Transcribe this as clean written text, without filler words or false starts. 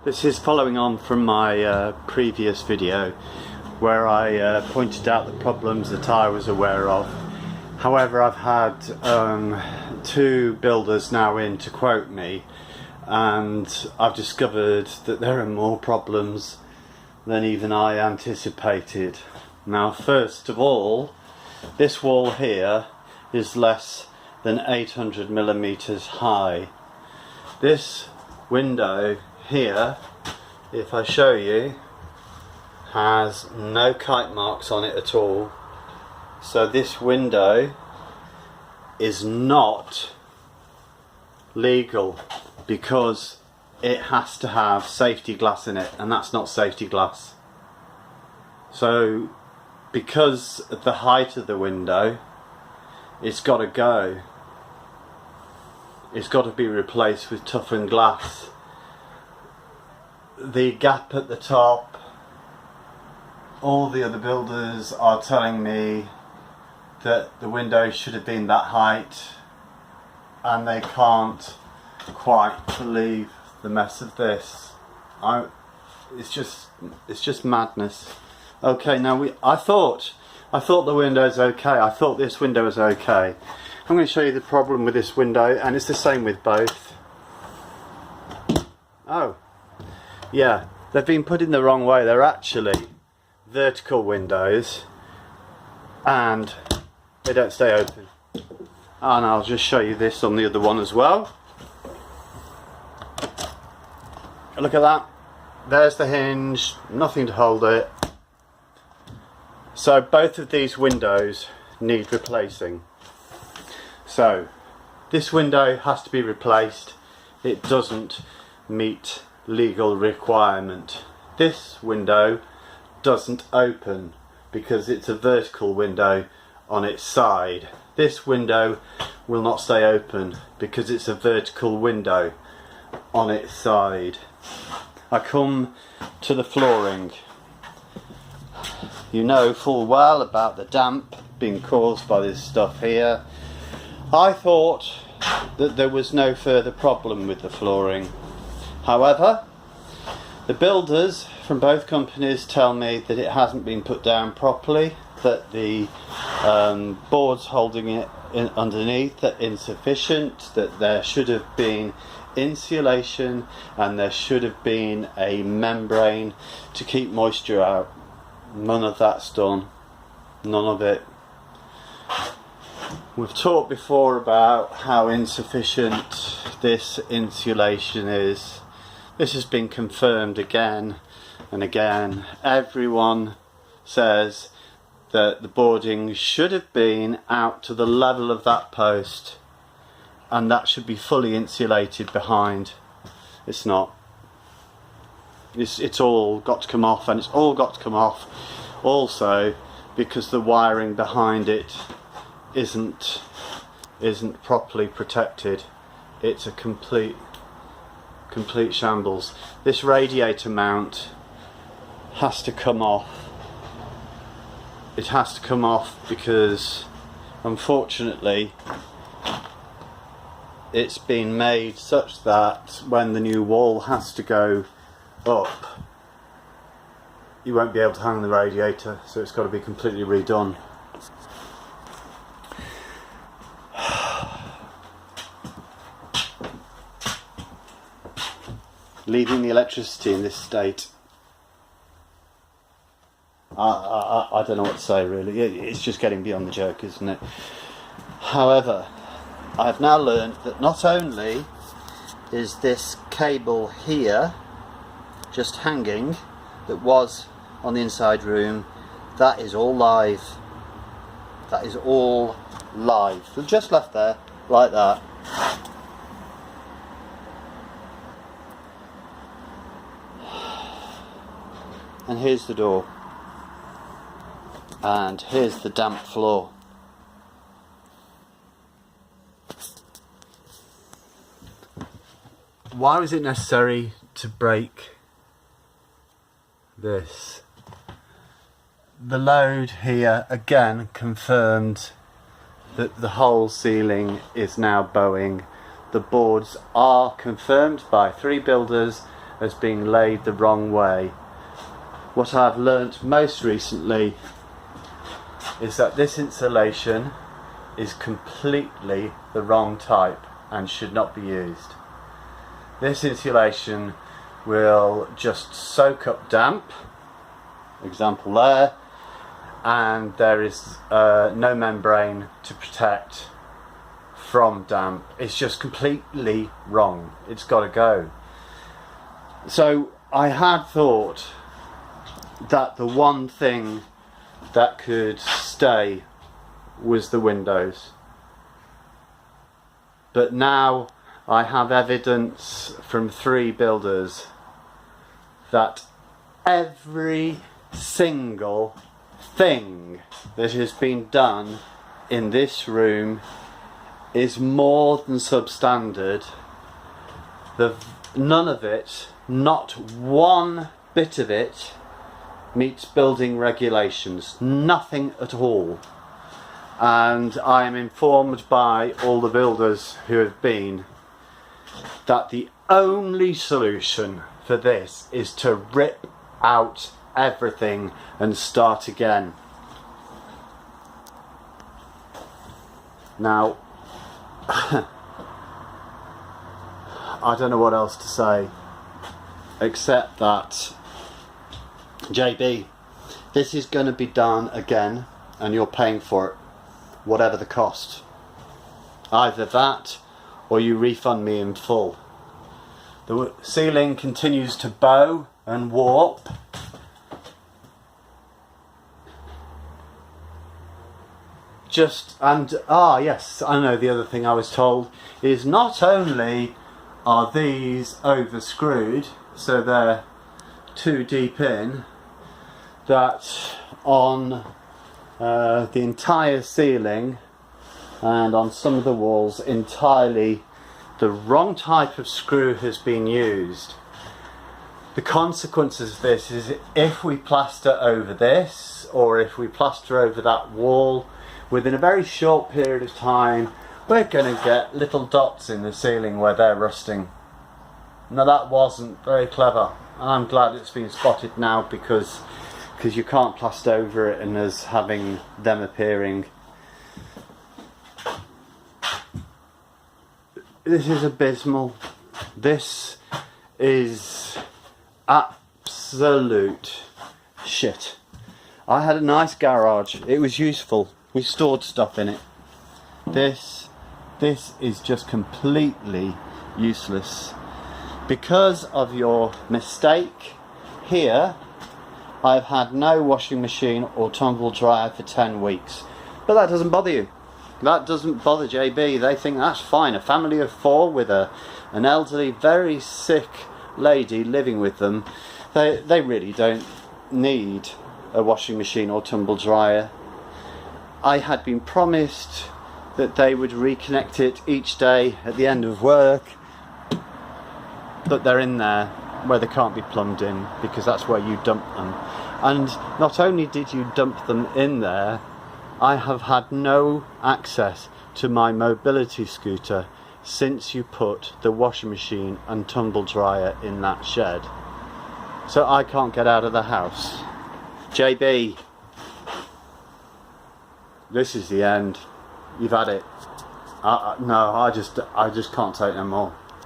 This is following on from my previous video where I pointed out the problems that I was aware of. However, I've had two builders now in to quote me, and I've discovered that there are more problems than even I anticipated. Now, first of all, this wall here is less than 800 millimeters high. This window here, if I show you, has no kite marks on it at all. So this window is not legal because it has to have safety glass in it, and that's not safety glass. So because of the height of the window, it's got to go. It's got to be replaced with toughened glass. The gap at the top, all the other builders are telling me that the window should have been that height, and they can't quite believe the mess of this. It's just madness. Okay, now I thought the window's okay. I thought this window was okay. I'm going to show you the problem with this window, and it's the same with both. Oh, yeah, they've been put in the wrong way. They're actually vertical windows, and they don't stay open. And I'll just show you this on the other one as well. Look at that. There's the hinge, nothing to hold it. So both of these windows need replacing. So this window has to be replaced. It doesn't meet legal requirement. This window doesn't open because it's a vertical window on its side. This window will not stay open because it's a vertical window on its side. I come to the flooring. You know full well about the damp being caused by this stuff here. I thought that there was no further problem with the flooring. However, the builders from both companies tell me that it hasn't been put down properly, that the boards holding it underneath are insufficient, that there should have been insulation and there should have been a membrane to keep moisture out. None of that's done. None of it. We've talked before about how insufficient this insulation is. This has been confirmed again and again. Everyone says that the boarding should have been out to the level of that post, and that should be fully insulated behind. It's not. It's all got to come off, and it's all got to come off also because the wiring behind it isn't properly protected. It's a complete shambles. This radiator mount has to come off. It has to come off because unfortunately it's been made such that when the new wall has to go up, you won't be able to hang the radiator, so it's got to be completely redone. Leaving the electricity in this state, I don't know what to say really. It's just getting beyond the joke, isn't it? However, I've now learned that not only is this cable here just hanging that was on the inside room, that is all live. That is all live. So just left there like that. And here's the door, and here's the damp floor. Why was it necessary to break this? The load here again confirmed that the whole ceiling is now bowing. The boards are confirmed by 3 builders has been laid the wrong way. What I've learnt most recently is that this insulation is completely the wrong type and should not be used. This insulation will just soak up damp, example there, and there is no membrane to protect from damp. It's just completely wrong. It's got to go. So I had thought that the one thing that could stay was the windows, but now I have evidence from 3 builders that every single thing that has been done in this room is more than substandard. None of it, not one bit of it, meets building regulations. Nothing at all. And I am informed by all the builders who have been that the only solution for this is to rip out everything and start again. Now, I don't know what else to say except that, JB, this is going to be done again and you're paying for it, whatever the cost. Either that or you refund me in full. The ceiling continues to bow and warp. Yes, I know, the other thing I was told is not only are these over screwed, so they're too deep in, that on the entire ceiling and on some of the walls entirely the wrong type of screw has been used. The consequences of this is if we plaster over this or if we plaster over that wall, within a very short period of time we're going to get little dots in the ceiling where they're rusting. Now that wasn't very clever, and I'm glad it's been spotted now because you can't plaster over it and us having them appearing. This is abysmal. This is absolute shit. I had a nice garage. It was useful. We stored stuff in it. This is just completely useless. Because of your mistake here, I've had no washing machine or tumble dryer for 10 weeks. But that doesn't bother you. That doesn't bother JB. They think that's fine. A family of 4 with an elderly, very sick lady living with them, they really don't need a washing machine or tumble dryer. I had been promised that they would reconnect it each day at the end of work, but they're in there where they can't be plumbed in because that's where you dump them. And not only did you dump them in there, I have had no access to my mobility scooter since you put the washing machine and tumble dryer in that shed. So I can't get out of the house. JB, this is the end. You've had it. No, I just can't take no more.